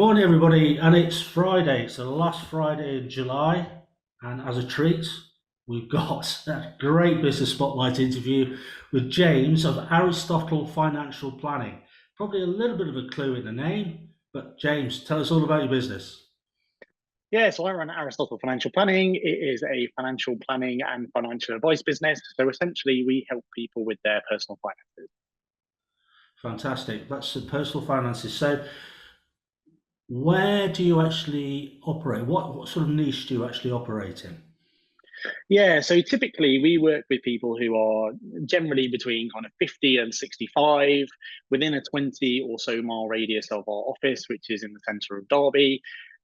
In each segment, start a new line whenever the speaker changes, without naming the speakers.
Morning, everybody, and it's Friday. It's the last Friday in July, and as a treat, we've got a great business spotlight interview with James of Aristotle Financial Planning. Probably a little bit of a clue in the name, but James, tell us all about your business.
Yeah, so I run Aristotle Financial Planning. It is a financial planning and financial advice business. So essentially, we help people with their personal finances.
Fantastic. That's the personal finances. So, where do you actually operate? What sort of niche do you actually operate in?
Yeah, so typically we work with people who are generally between kind of 50 and 65 within a 20 or so mile radius of our office, which is in the centre of Derby.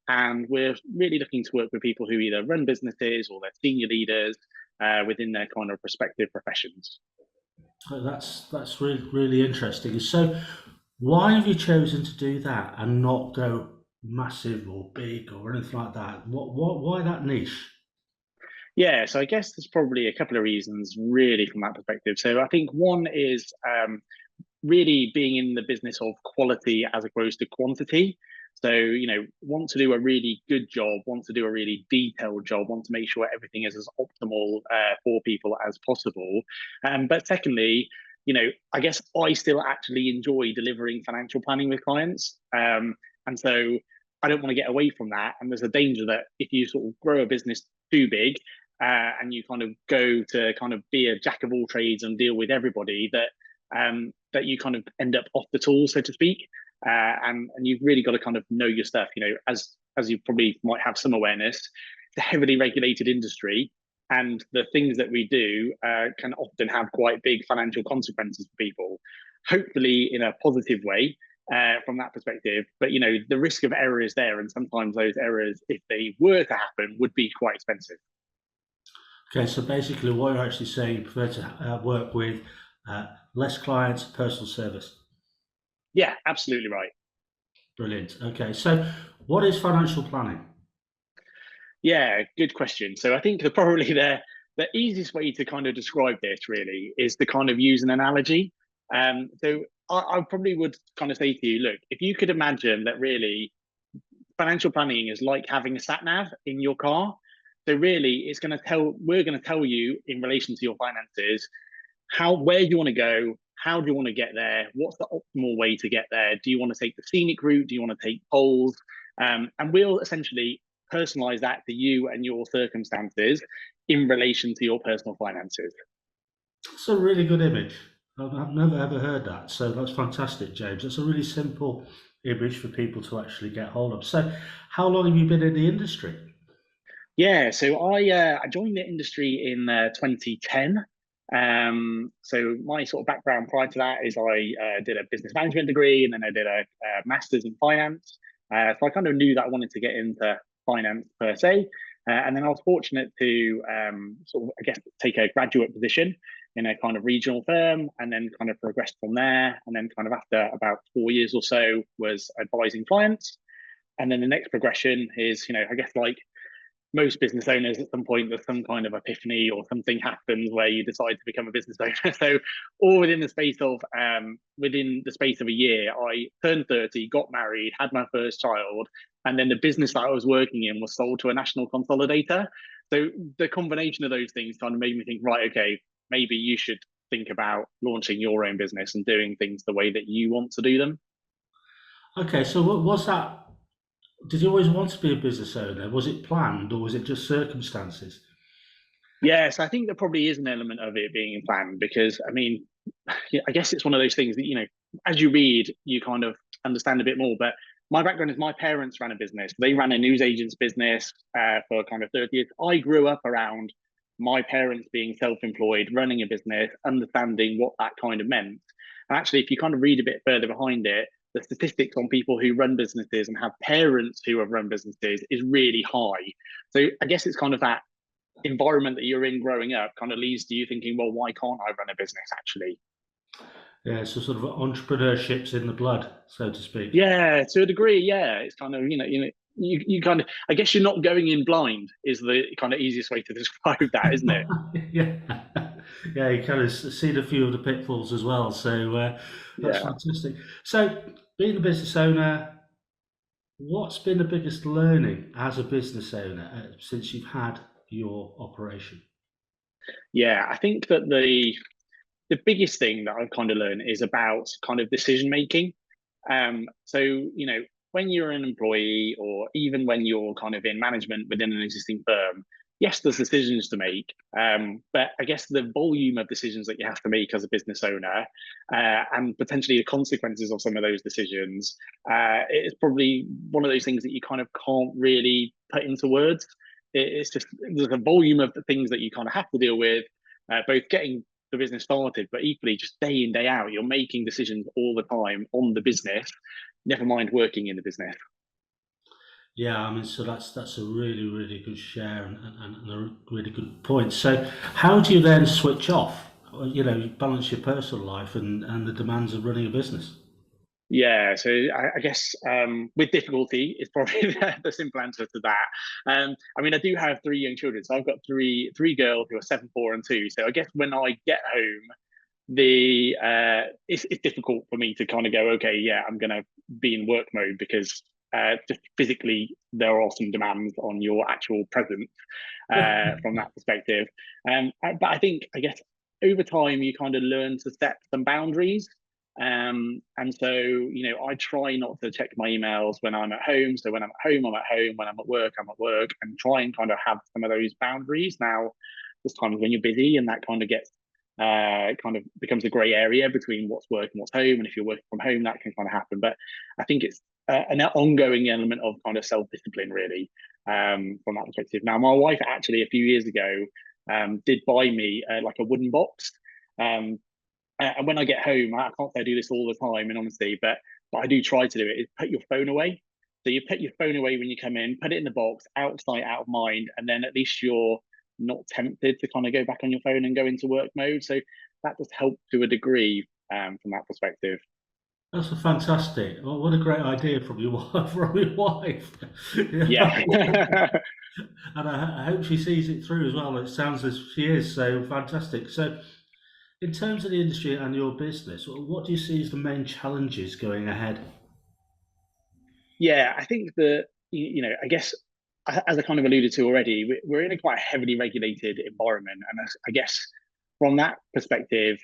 And we're really looking to work with people who either run businesses or they're senior leaders within their kind of respective professions.
Oh, that's really interesting. So, why have you chosen to do that and not go massive or big or anything like that? Why that niche?
Yeah, so I guess there's probably a couple of reasons really from that perspective. So I think one is really being in the business of quality as opposed to quantity. So, want to do a really good job, want to do a really detailed job, want to make sure everything is as optimal for people as possible. But secondly, I guess I still actually enjoy delivering financial planning with clients. And so I don't want to get away from that. And there's a danger that if you sort of grow a business too big, and you kind of go to kind of be a jack of all trades and deal with everybody, that you kind of end up off the tools, so to speak. And you've really got to kind of know your stuff. As you probably might have some awareness, it's a heavily regulated industry, and the things that we do can often have quite big financial consequences for people. Hopefully, in a positive way. From that perspective, but the risk of error is there, and sometimes those errors, if they were to happen, would be quite expensive.
Okay, so basically, what you're actually saying, you prefer to work with less clients, personal service.
Yeah, absolutely right.
Brilliant. Okay, so what is financial planning?
Yeah, good question. So I think probably the easiest way to kind of describe this really is to kind of use an analogy. So I probably would kind of say to you, look, if you could imagine that really financial planning is like having a sat nav in your car. So really, we're going to tell you in relation to your finances where do you want to go, how do you want to get there, what's the optimal way to get there, do you want to take the scenic route, do you want to take poles, and we'll essentially personalize that to you and your circumstances in relation to your personal finances.
It's a really good image. I've never ever heard that, so that's fantastic, James. It's a really simple image for people to actually get hold of. So, how long have you been in the industry?
Yeah, so I joined the industry in 2010. So my sort of background prior to that is I did a business management degree, and then I did a master's in finance. So I kind of knew that I wanted to get into finance per se. And then I was fortunate to sort of, I guess, take a graduate position in a kind of regional firm, and then kind of progressed from there. And then kind of after about 4 years or so was advising clients. And then the next progression is, I guess like most business owners, at some point there's some kind of epiphany or something happens where you decide to become a business owner. So all within the space of a year, I turned 30, got married, had my first child, and then the business that I was working in was sold to a national consolidator. So the combination of those things kind of made me think, right, okay, maybe you should think about launching your own business and doing things the way that you want to do them.
Okay, so what was that? Did you always want to be a business owner? Was it planned or was it just circumstances?
Yes, I think there probably is an element of it being planned because, I mean, yeah, I guess it's one of those things that, as you read, you kind of understand a bit more. But my background is my parents ran a business. They ran a newsagent's business for kind of 30 years. I grew up around my parents being self-employed, running a business, understanding what that kind of meant. And actually, if you kind of read a bit further behind it, the statistics on people who run businesses and have parents who have run businesses is really high. So I guess it's kind of that environment that you're in growing up kind of leads to you thinking, well, why can't I run a business actually?
Yeah, so sort of entrepreneurship's in the blood, so to speak.
Yeah, to a degree, yeah. It's kind of, you kind of, I guess you're not going in blind is the kind of easiest way to describe that, isn't it?
Yeah, yeah, you kind of seen a few of the pitfalls as well. So that's
Yeah.
fantastic. So being a business owner, What's been the biggest learning as a business owner since you've had your operation?
Yeah, I think that the biggest thing that I've kind of learned is about kind of decision making. So, when you're an employee or even when you're kind of in management within an existing firm, yes, there's decisions to make. But I guess the volume of decisions that you have to make as a business owner and potentially the consequences of some of those decisions is probably one of those things that you kind of can't really put into words. It's just there's a volume of the things that you kind of have to deal with, both getting the business started, but equally just day in, day out, you're making decisions all the time on the business, never mind working in the business.
Yeah, I mean, so that's a really, really good share and a really good point. So, how do you then switch off? You balance your personal life and the demands of running a business.
Yeah, so I guess with difficulty is probably the simple answer to that. I mean, I do have three young children, so I've got three girls who are 7, 4, and 2. So I guess when I get home, it's difficult for me to kind of go, okay, yeah, I'm going to be in work mode because just physically there are some demands on your actual presence from that perspective. But I guess over time you kind of learn to set some boundaries. And so, I try not to check my emails when I'm at home. So when I'm at home, I'm at home. When I'm at work, I'm at work, and try and kind of have some of those boundaries. Now, there's times when you're busy, and that kind of gets kind of becomes a grey area between what's work and what's home. And if you're working from home, that can kind of happen. But I think it's an ongoing element of kind of self discipline, really, from that perspective. Now, my wife actually a few years ago did buy me like a wooden box. Um, and when I get home, I can't say I do this all the time in honesty, but I do try to do it. Is put your phone away. So you put your phone away when you come in, put it in the box, out of sight, out of mind, and then at least you're not tempted to kind of go back on your phone and go into work mode. So that does help to a degree from that perspective.
That's a fantastic. Well, what a great idea from your wife. From your wife. Yeah.
Yeah.
And I hope she sees it through as well. It sounds as she is. So fantastic. So, in terms of the industry and your business, what do you see as the main challenges going ahead?
Yeah, I think that I guess as I kind of alluded to already, we're in a quite heavily regulated environment, and I guess from that perspective,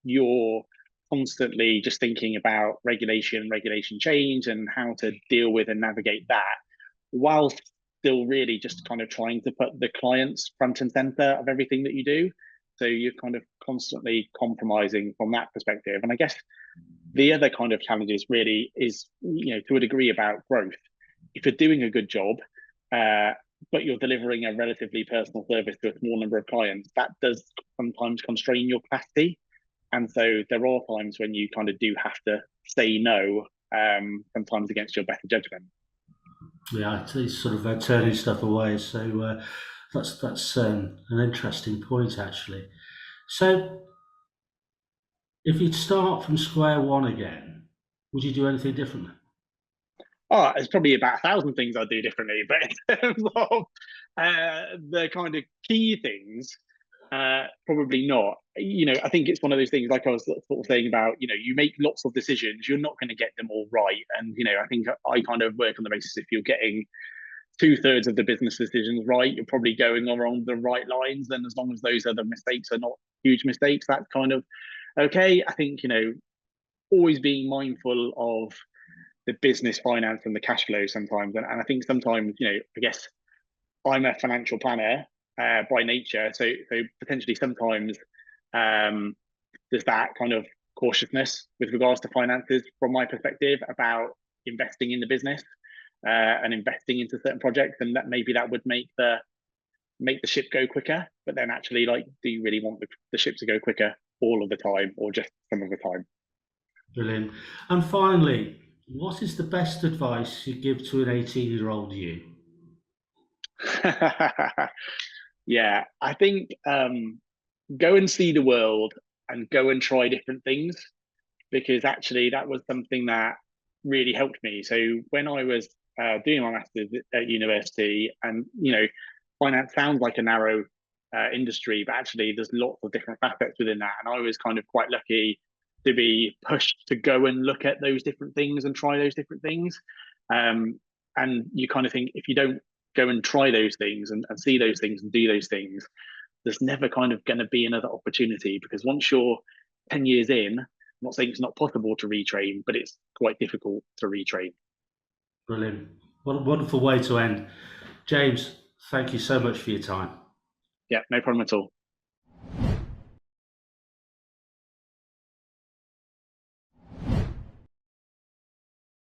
you're constantly just thinking about regulation change, and how to deal with and navigate that, whilst still really just kind of trying to put the clients front and center of everything that you do. So you're kind of constantly compromising from that perspective, and I guess the other kind of challenges really is to a degree about growth. If you're doing a good job uh, but you're delivering a relatively personal service to a small number of clients, that does sometimes constrain your capacity. And so there are times when you kind of do have to say no, sometimes against your better judgment.
Yeah, it's sort of turning stuff away. So that's an interesting point actually. So if you'd start from square one again, would you do anything differently?
Oh, there's probably about 1,000 things I do differently, but in terms of the kind of key things, probably not. I think it's one of those things, like I was sort of saying about, you make lots of decisions, you're not going to get them all right. And, I think I kind of work on the basis if you're getting two-thirds of the business decisions right, you're probably going along the right lines. And as long as those other mistakes are not huge mistakes, that's kind of okay. I think, always being mindful of the business finance and the cash flow sometimes. And I think sometimes, I guess I'm a financial planner by nature. So potentially sometimes um, there's that kind of cautiousness with regards to finances from my perspective about investing in the business and investing into certain projects. And that maybe that would make the ship go quicker. But then actually, like, do you really want the ship to go quicker all of the time or just some of the time?
Brilliant. And finally, what is the best advice you give to an 18-year-old you?
Yeah, I think go and see the world and go and try different things, because actually that was something that really helped me. So when I was doing my master's at university, and finance sounds like a narrow industry, but actually there's lots of different facets within that. And I was kind of quite lucky to be pushed to go and look at those different things and try those different things. And you kind of think, if you don't go and try those things and see those things and do those things, there's never kind of going to be another opportunity, because once you're 10 years in, I'm not saying it's not possible to retrain, but it's quite difficult to retrain.
Brilliant. What a wonderful way to end. James, thank you so much for your time.
Yeah, no problem at all.